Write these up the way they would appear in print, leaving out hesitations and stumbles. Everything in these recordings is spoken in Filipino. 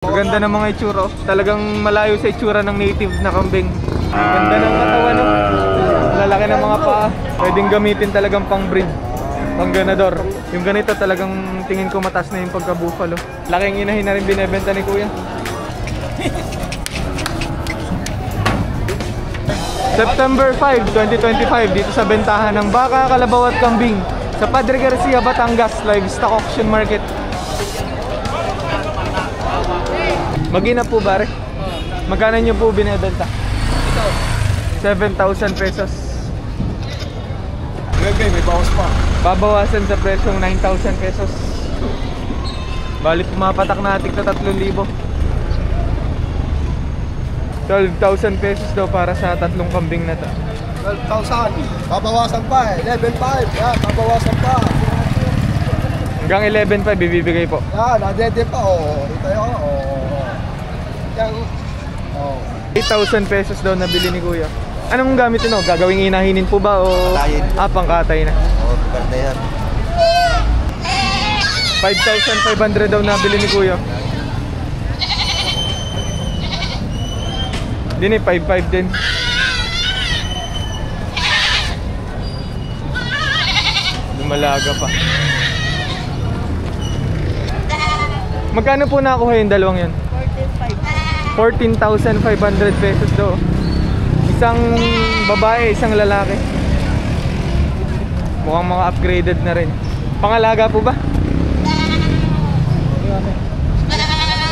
Maganda ng mga itsura. Talagang malayo sa itsura ng native na kambing. Ganda ng katawan, no? Lalaki ng mga paa. Pwedeng gamitin talagang pang breed, pang ganador. Yung ganito talagang tingin ko mataas na yung pagka-buffalo. Laking inahin na rin binebenta ni Kuya. September 5, 2025 dito sa bentahan ng baka, kalabaw at kambing sa Padre Garcia, Batangas Livestock Auction Market. Magina po bare. Magkano nyo po binebenta? 7,000 pesos. May bawas pa. Babawasan sa presyong 9,000 pesos. Bali pumapatak na atik na 3,000. 12,000 pesos daw para sa tatlong kambing na to. 12,000. Babawasan pa eh. 11,500. Yan, babawasan pa. Hanggang 11,500 bibigay po. Yan, nadede pa. Oh, ito yun. Oh. Yan. Oh. 8,000 pesos daw nabili ni Kuya. Anong gamit ito? Gagawing inahinin po ba o Katayin. pangkatay na? Oh, ganda yan. 5,500 daw nabili ni Kuya. Din eh, 5,500 din. Lumalaga pa. Magkano po nakuha yung dalawang yan? 14,500 pesos daw. Isang babae, isang lalaki. Mukhang mga upgraded na rin. Pangalaga po ba?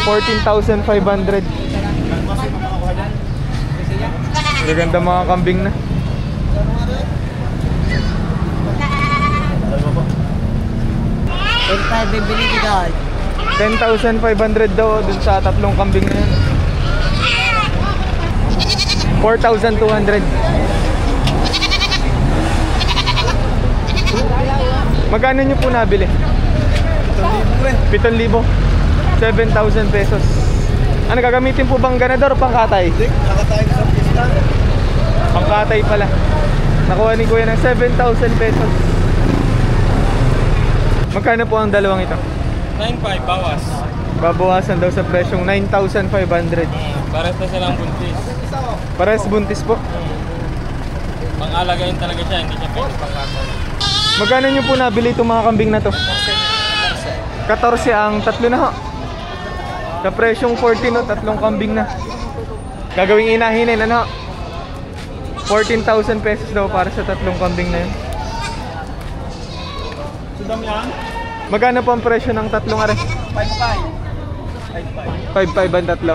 14,500. Gaganda mga kambing na. bibili kita. 10,500 daw dun sa tatlong kambing na yan. 4,200. Magkano nyo po nabili? 7,000. 7,000 pesos. Ano gagamitin po bang ganador o pangkatay? Nakatayin sa pista. Pangkatay pala. Nakuha ni Kuya ng 7,000 pesos. Magkano po ang dalawang ito? 9,500 bawas. Babawasan daw sa presyong 9,500. Pares na silang buntis. Pares buntis po. Pang-alagayin talaga siya, hindi siya pwede pangkatay. Magkano nyo po nabili itong mga kambing na to? 14 ang tatlo na ho. Sa presyong 14 no, tatlong kambing na. Gagawing inahinin, ano? 14,000 pesos daw para sa tatlong kambing na yun. Sudam yan? Magkano po ang presyo ng tatlong are? 5,500. 5,500 ang tatlo.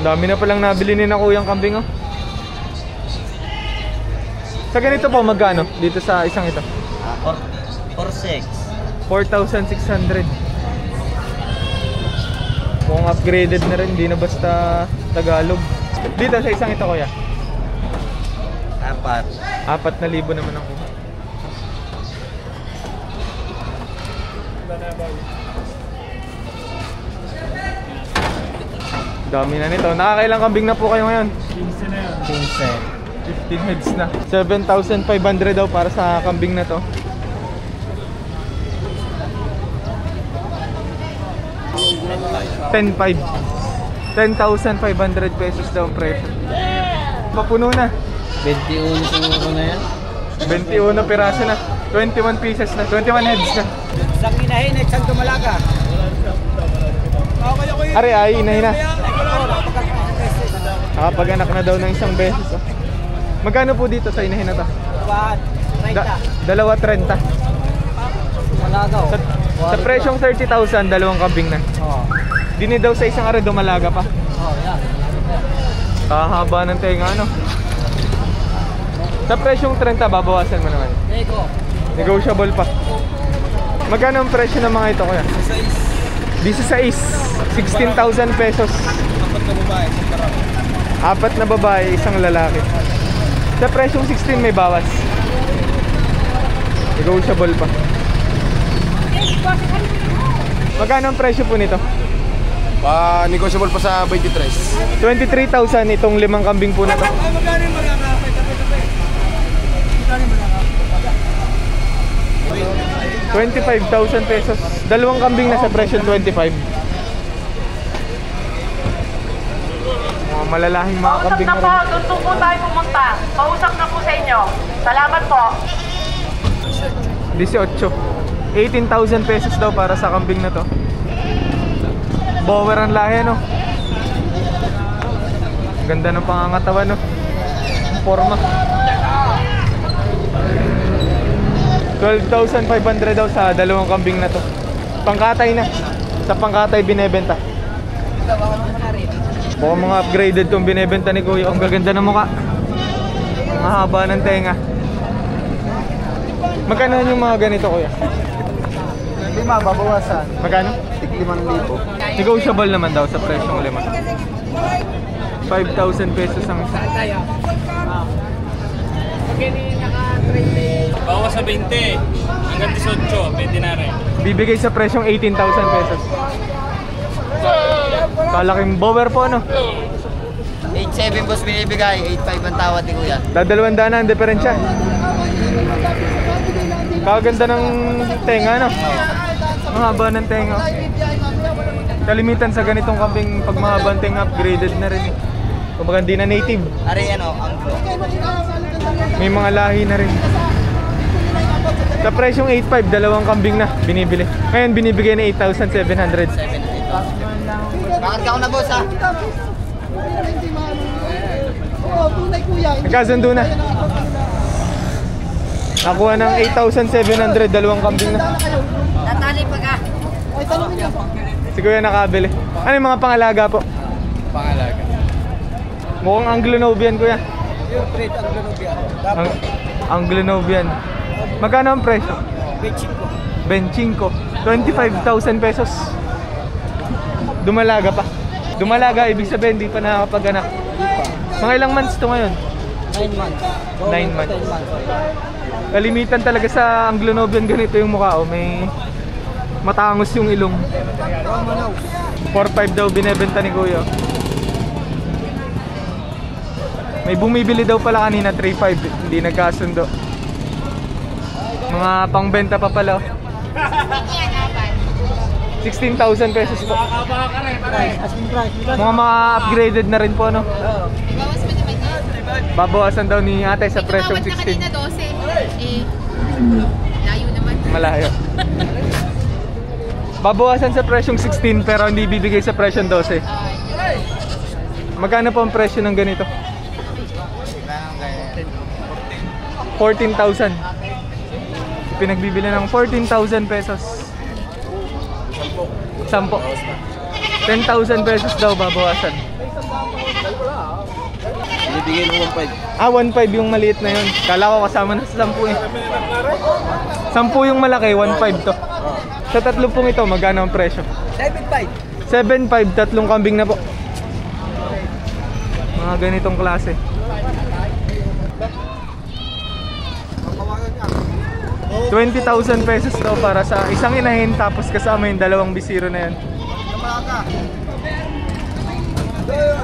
Ang dami na palang nabili ni na Kuyang kambing, oh. Sa ganito po, magkano? Dito sa isang ito? 4,600. Kung upgraded na rin, hindi na basta Tagalog. Dito sa isang ito, Kuya? 4,000 naman ang kuha. Dami na nito. Nakakailang kambing na po kayo ngayon? 15 na yun. 15 heads na. 7,500 daw para sa kambing na to. 10,500 pesos daw ang presyo. Mapuno na. 21 siguro na yan. 21 piraso na. 21 pieces na. 21 heads na. Sa kinahin, isang dumalaga. Are ay inahin na. Nakapag-anak na daw ng isang beses, oh. Magkano po dito sa inahin na to? 2.30. Malagaw. Sa presyong 30,000, dalawang kambing na. Oh. Dini daw sa isang are dumalaga pa. Oh, yan. Kahaba ng tenga, ano? Sa presyong 30, babawasan mo naman. Ego. Negotiable pa. Magkano ang presyo ng mga ito, Kuya? 16. 16,000 pesos. 4 na babae, isang lalaki. Sa presyong 16 may bawas. Negotiable pa. Magkano ang presyo po nito? Negotiable pa sa 23. 23,000 itong 5 kambing po na to. Magkano yung malakapay? 25,000 pesos. Dalawang kambing na sa presyo 25. Mga malalahing mga Pausap kambing na na po, rin. doon po tayo pumunta. Pausap na po sa inyo. Salamat po. 18. 18,000 pesos daw para sa kambing na to. Bower ang lahi, no? Ganda ng pangangatawan, no? Forma. 12,500 daw sa dalawang kambing na to. Pangkatay na. Sa pangkatay binebenta. Mukhang mga upgraded tong binebenta ni Kuya. Ang gaganda ng mukha. Mahaba ng tenga. Magkano yung mga ganito, Kuya? 5, babawasan. Magkano? 5,000. Negotiable naman daw sa presyong 5. 5,000 pesos ang isa. Bawas sa 20. Hanggang 18. Pwede na rin. Bibigay sa presyong 18,000 pesos. Kalaking bower po, ano? 8.7 boss binibigay, 8.5 ang tawad ni Kuya. Dadalawang daan ang diferensya. Kaganda ng tenga, no? Mahaba ng tenga. Kalimitan sa ganitong kambing, pag mahaba ang tenga, upgraded na rin. Kumbaga hindi na native. Ari ano, May mga lahi na rin. Sa presyong 8.5, dalawang kambing na binibili. Ngayon binibigay na 8,700. bakit ka ako na boss ha? Oo, tunay kuya. Nagkasundo na. Nakuha ng 8,700, dalawang kambing na. Tatali pa ka. Ay, tanongin niyo. Si Kuya nakabili. Ano yung mga pangalaga po? Pangalaga. Mukhang Anglo-Nobian, Kuya. Yung trade ang Globia. Anglo-Nobian. Magkano ang presyo? Benching ko. 25,000 pesos. Dumalaga pa. Dumalaga, ibig sabihin, di pa nakakapag-anak. Mga ilang months to ngayon? 9 months. 9 months. 10 months. Kalimitan talaga sa Anglo-Nobian, ganito yung mukha. Oh. May matangos yung ilong. 4,500 daw binebenta ni Kuya. May bumibili daw pala kanina, 3,500. Hindi nagkasundo. Mga pangbenta pa pala. 16,000 pesos po. Asking price. Mga upgraded na rin po, no? Bawas mo naman yan. Babawasan daw ni ate sa presyong Tumawad na 16. kanina 12. Layo naman. Malayo. Babawasan sa presyong 16 pero hindi bibigay sa presyong 12. Magkano po ang presyo ng ganito? 14,000. Pinagbibili ng 14,000 pesos. 10. 10,000 pesos daw babawasan. Binibigay ng 1.5. 1.5 yung maliit na yun. Kala ko kasama na sa 10 eh. 10 yung malaki, 1.5 to. Sa tatlong pong ito, magkano ang presyo? 7.5. 7.5, tatlong kambing na po. Mga ganitong klase. 20,000 pesos daw para sa isang inahin tapos kasama yung dalawang bisiro na yan.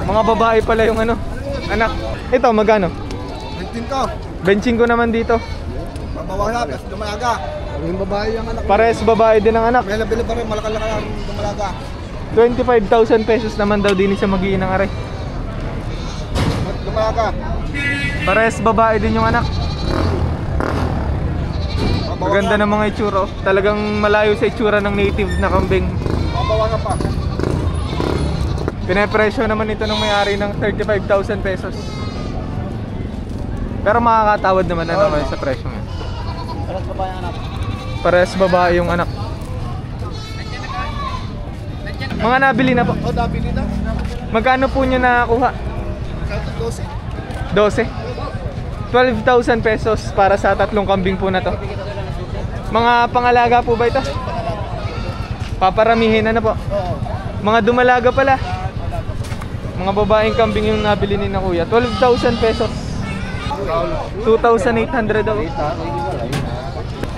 Mga babae pala yung ano, anak. Ito, magkano? 15 ko. Benching ko naman dito. Babawasan, kasi dumalaga. Yung babae yung anak. Parehas babae din ang anak. May labili pa rin, malaki-laki ang dumalaga. 25,000 pesos naman daw din siya mag-iinang aray. Dumalaga. Parehas babae din yung anak. Maganda ng mga itsura. Oh. Talagang malayo sa itsura ng native na kambing. Babawasan pa. Pinapresyo naman ito ng may-ari ng 35,000 pesos. Pero makakatawad naman ano kayo sa presyo niya. Parehas babae ang anak. Parehas babae yung anak. Mga nabili na po. O, nabili na. Magkano po nyo nakakuha? Sa 12. 12. 12,000 pesos para sa tatlong kambing po na to. Mga pangalaga po ba ito? Paparamihin na po. Oo. Mga dumalaga pala. Mga babaeng kambing yung nabili ni na Kuya. 12,000 pesos. 2,800 daw.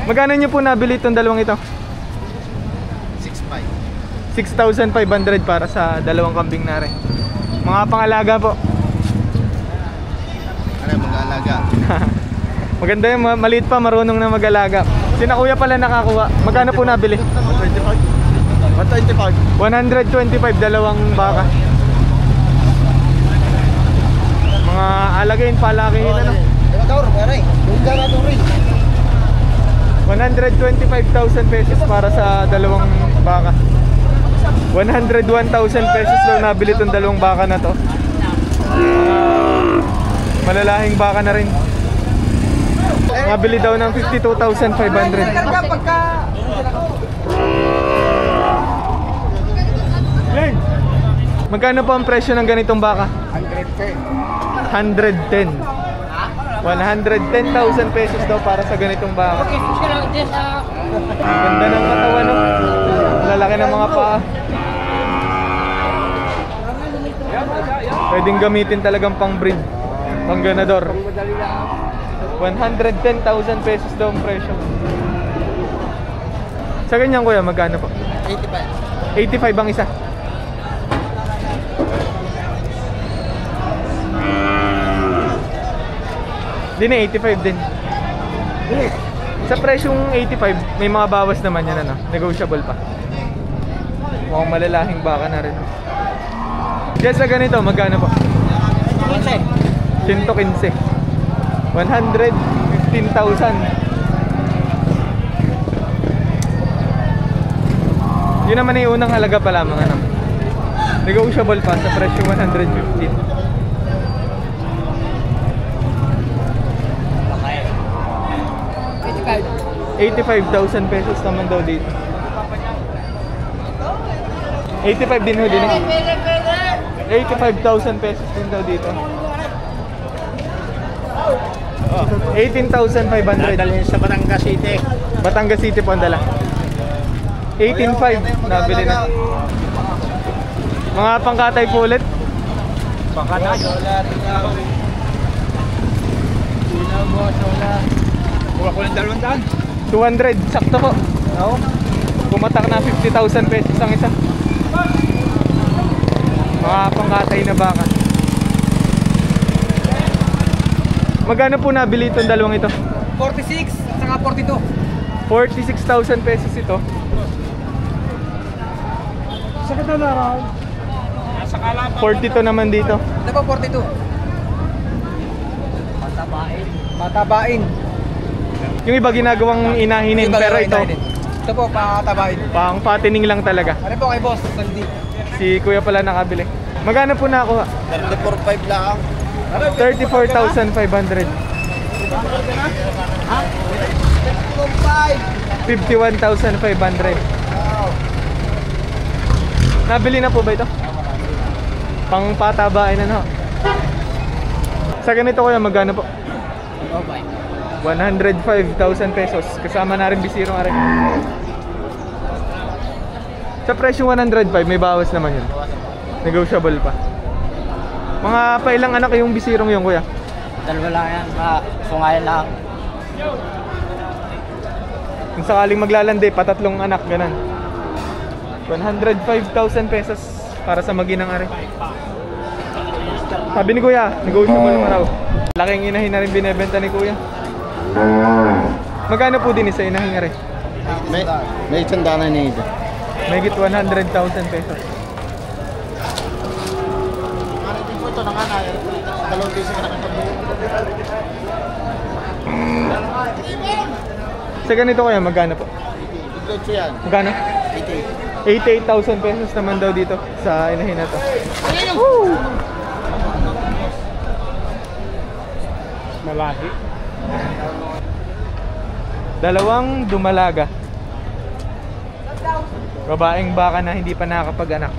Magkano nyo po nabili itong dalawang ito? 6,500 para sa dalawang kambing na rin. Mga pangalaga po. Ano mag-aalaga? Maganda yung maliit pa, marunong na mag-alaga. Sina kuya pala nakakuha. Magkano po nabili? 125. 125, dalawang baka. Mga alagayin, palakihin ano. Daur, pare. Bunda na to rin. 125,000 pesos para sa dalawang baka. 101,000 pesos daw nabili itong dalawang baka na to. Malalahing baka na rin. Nabili daw ng 52,500. Magkano po ang presyo ng ganitong baka? 110. 110,000 pesos daw para sa ganitong baka. Ganda ng katawan, no? Lalaki ng mga paa. Pwedeng gamitin talagang pang breed, pang ganador. 110,000 pesos daw ang presyo. Sa ganyan kuya, magkano po? 85. 85 ang isa. Din 85 din. Sa presyong 85, may mga bawas naman yan ano, negotiable pa. Mukhang malalahing baka na rin. Diyan sa ganito, magkano po? 115. 115,000. Yun naman yung unang halaga pa lamang ano. Negotiable pa sa presyo 115. 85,000 pesos naman daw dito. 85 din ho din eh. 85,000 pesos din daw dito. 18,500. Dadalhin sa Batangas City. Batangas City po ang dala. 18,500 nabili na. Mga pangkatay po ulit. Pangkatay. Kuha ko ng 200. 200, sakto po. Oo. Pumatak na 50,000 pesos ang isa. Mga pangkatay na baka. Magkano po nabili itong dalawang ito? 46 at saka 42. 46,000 pesos ito. Sa katalaran. 42 naman dito. Ito po 42. Matabain. Yung iba ginagawang inahinin, pero ito Ito po patabain. pang patining lang talaga. Ano po kay boss? Saldi. Si kuya pala nakabili. Magkano po nakuha? 34.5 lang. 34,500. 51,500. Nabili na po ba ito? Pang patabain ano? Sa ganito kuya, magkano po? 105,000 pesos. Kasama na rin bisirong arin. Sa presyo 105, may bawas naman yun. Negotiable pa. Mga pailang anak yung bisirong yung kuya? Dalawa lang yan. Sungayan lang. Kung sakaling maglalandi, patatlong anak, ganun. 105,000 pesos para sa maginang arin. Sabi ni kuya, negotiable pa raw. Laking inahin na rin binebenta ni kuya. Magkano po din sa inahin arin? May tanda na niya. May git 100,000 pesos. Ito na nga na. Dalawang piso ka nakapagbuo. Sa ganito kaya, magkano po? Iglocho yan. Magkano? 88,000 pesos naman daw dito sa inahin na to. Woo! Malahi. Dalawang dumalaga. Babaeng baka na hindi pa nakakapag-anak.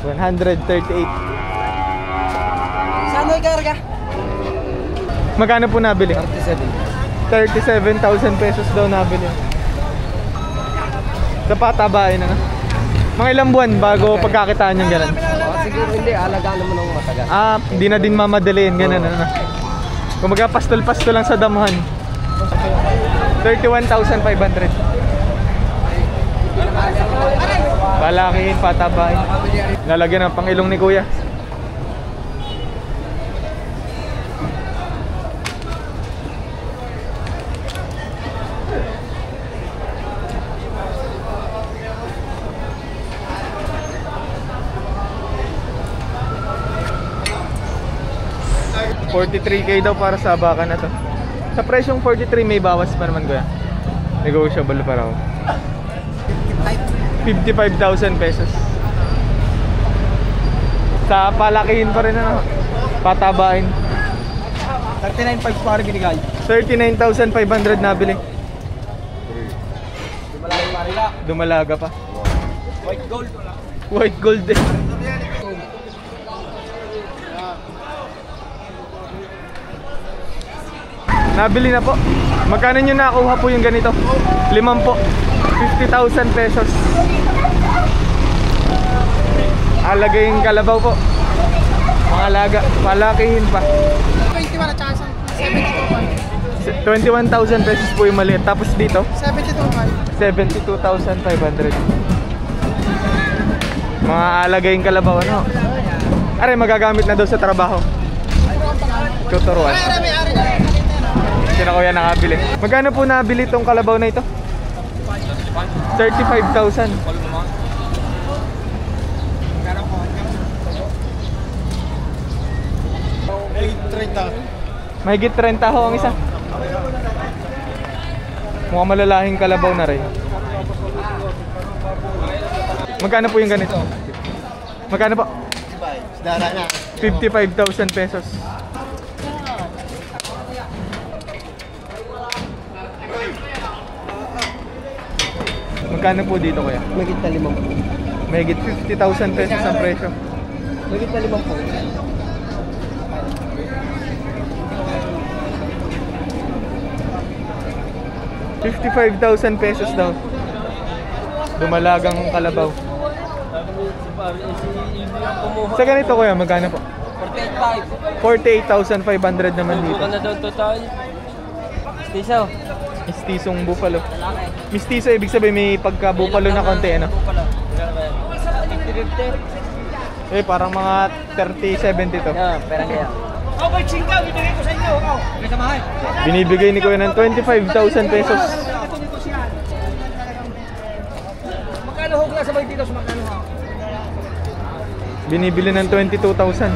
138. Saan ay karga? Magkano po nabili? 37,000 pesos daw nabili. Sa patabain na. Mga ilang buwan bago pagkakitaan yung ganun? Siguro hindi, alagaan naman ng matagal. Hindi na din mamadaliin, ganun ano. Kumaga pastol-pastol lang sa damuhan. 31,500. Palakihin, patabain. Lalagyan ng pangilong ni kuya. 43K daw para sa abakan na to. Sa presyong 43 may bawas pa naman kuya. Negotiable pa raw. 55,000 pesos. Sa palakihin pa rin ano. Patabain. 39.5 pare binigay. 39,500 nabili. Dumalaga pa. White gold. White gold din. Nabili na po. Magkano nyo nakuha po yung ganito? 5 po. 50,000 pesos. Alagay yung kalabaw po. Mga laga. Palakihin pa. 21 at saka 72. 21,000 pesos po yung maliit. Tapos dito 72. 72,500. Mga alagay yung kalabaw ano. Are magagamit na daw sa trabaho. Tuturuan. Sino kuya nakabili? Magkano po nabili itong kalabaw na ito? 35,000. Mahigit 30 ho ang isa. Mukhang malalahing kalabaw na rin. Magkano po yung ganito? Magkano po? 55,000 pesos. Magkano po dito kuya? Magit na 5 po. Mahigit 50,000 pesos ang presyo. Magit na 5 po. $55,000 pesos daw. Dumalagang kalabaw. Sa ganito kuya, magkano po? 48,500 naman dito. na doon total. Stiso. Mistisong buffalo. Mistiso ibig sabihin may pagka-buffalo na konti ano? Eh parang mga 30-70 to. Perang kaya. Binibigay ni kuya ng 25,000 pesos. Binibili ng 22,000.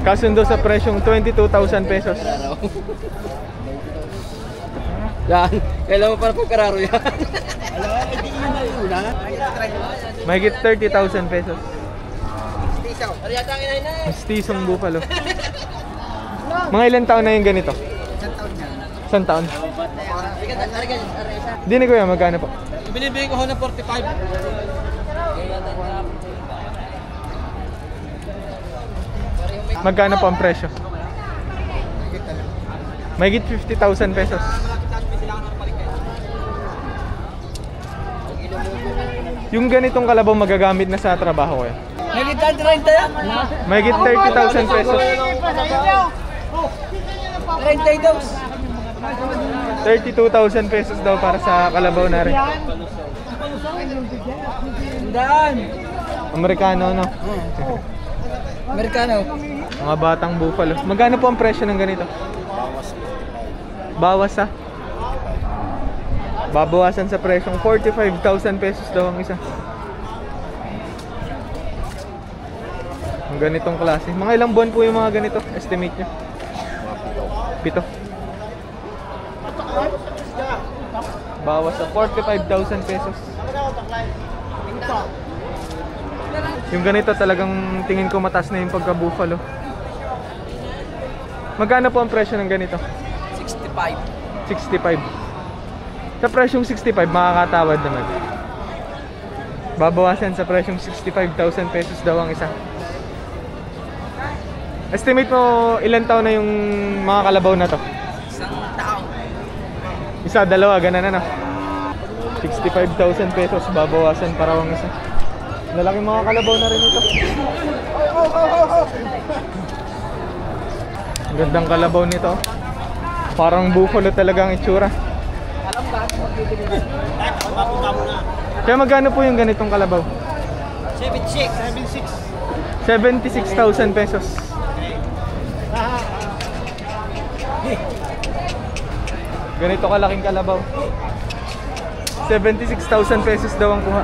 Kasundo sa presyong 22,000 pesos. Yan. Kailan mo para pagkararo yan? Mahigit 30,000 pesos. Mistisong buffalo. Mga ilang taon na yung ganito? Isang taon. Di ni kuya, magkano po? Binibigay ko ho ng 45. Magkano po ang presyo? Mahigit 50,000 pesos. Yung ganitong kalabaw magagamit na sa trabaho kuya? Mahigit 30,000 pesos. 32,000 pesos daw para sa kalabaw na rin. Amerikano no? Amerikano. Mga batang buffalo. Magkano po ang presyo ng ganito? Bawas ha? Babawasan sa presyong 45,000 pesos daw ang isa. Ang ganitong klase. Mga ilang buwan po yung mga ganito? Estimate nyo? 7. Bawas sa 45,000 pesos. Yung ganito talagang tingin ko mataas na yung pagka-buffalo. Magkano po ang presyo ng ganito? 65. Sa presyong 65, makakatawad naman. Babawasan sa presyong 65,000 pesos daw ang isa. Estimate mo ilang taon na yung mga kalabaw na to? Isang taon. Isa, dalawa, ganun na. 65,000 pesos, babawasan para ang isa. Lalaking mga kalabaw na rin ito. Ang gandang kalabaw nito. Parang buffalo talaga ang itsura. Kaya magkano po yung ganitong kalabaw? 76,000 pesos. Ganito kalaking kalabaw. 76,000 pesos daw ang kuha.